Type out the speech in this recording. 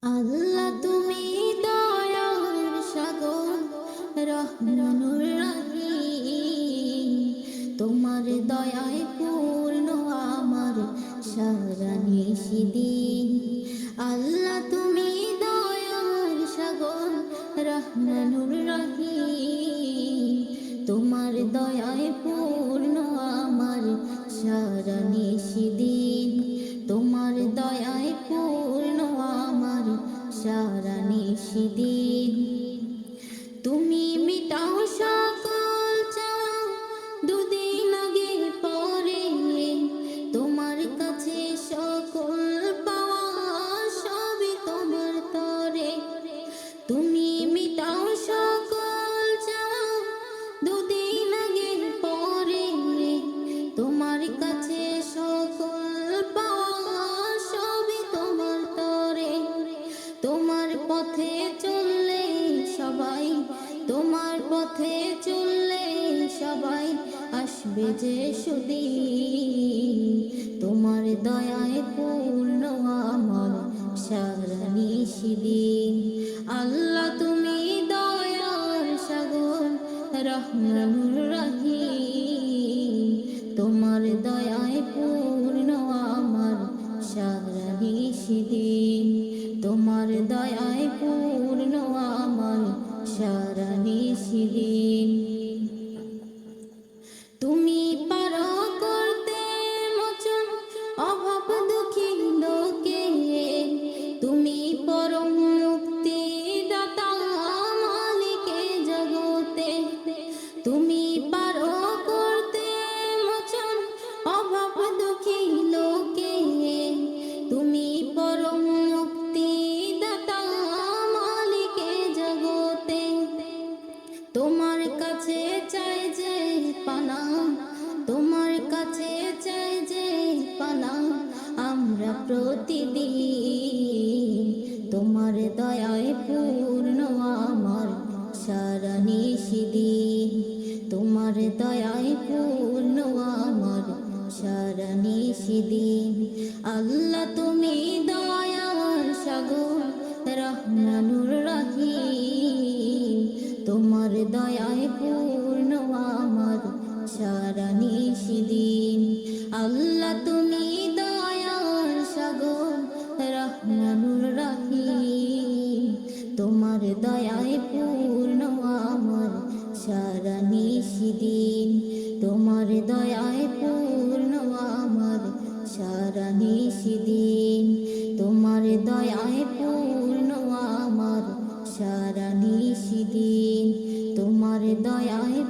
আল্লাহ তুমি দয়ার সাগর রহমানুর রহিম, তোমার দয়ায় পূর্ণ আমার সারা নিশিদিন। আল্লাহ তুমি দয়ার সাগর রহমানুর রহিম, তোমার দয়ায় পূর্ণ আমার সারা নিশিদিন। তোমার দয়ায় পূর্ণ আমার সারা নিশিদিন। তুমি মিটাও সকল চাও দুদিন আগে পরে, তোমার কাছে সকল পাওয়া সবই তোমার তরে। তুমি মিটাও সকল চাও দুদিন আগে পরে, তোমার কাছে সকল পাওয়া সবই তোমার তরে। তোমার পথে চললে সবাই, তোমার পথে চললে সবাই আসবে যে সুদিন। তোমার দয়ায় পূর্ণ আমার সারা নিশিদিন। আল্লাহ তুমি দয়ার সাগর রহমানুর রহিম, তোমার দয়ায় পূর্ণ আমার সারা নিশিদিন। তোমার দয়ায় পূর্ণ আমার সারা নিশিদিন। তুমি পারো করতে মোচন অভাব দুঃখী লোকে, তুমি পরম মুক্তি দাতা মালিকে জগতে। তুমি পারো করতে মোচন অভাব দুঃখী লোকে, তুমি পরম মুক্তি দাতা মালিকে জগতে। তোমার কাছে চাই যে পানা, তোমার কাছে চাই যে পানা আমরা প্রতিদিন। তোমার দয়ায় পূর্ণ আমার সারা নিশিদিন। তোমার দয়ায় পূর্ণ আমার সারা নিশিদিন। আল্লাহ তুমি দয়ার সাগর রহমানুর রহিম, তোমার দয়ায় পূর্ণ আমার সারা নিশিদিন। আল্লাহ তুমি দয়ার সাগর রহমানুর রহিম, তোমার দয়ায় পূর্ণ আমার সারা নিশিদিন। তোমার দয়ায় পূর্ণ আমার সারা নিশিদিন। তোমার দয়ায় পূর্ণ আমার সারা নিশিদিন। তোমার দয়ায়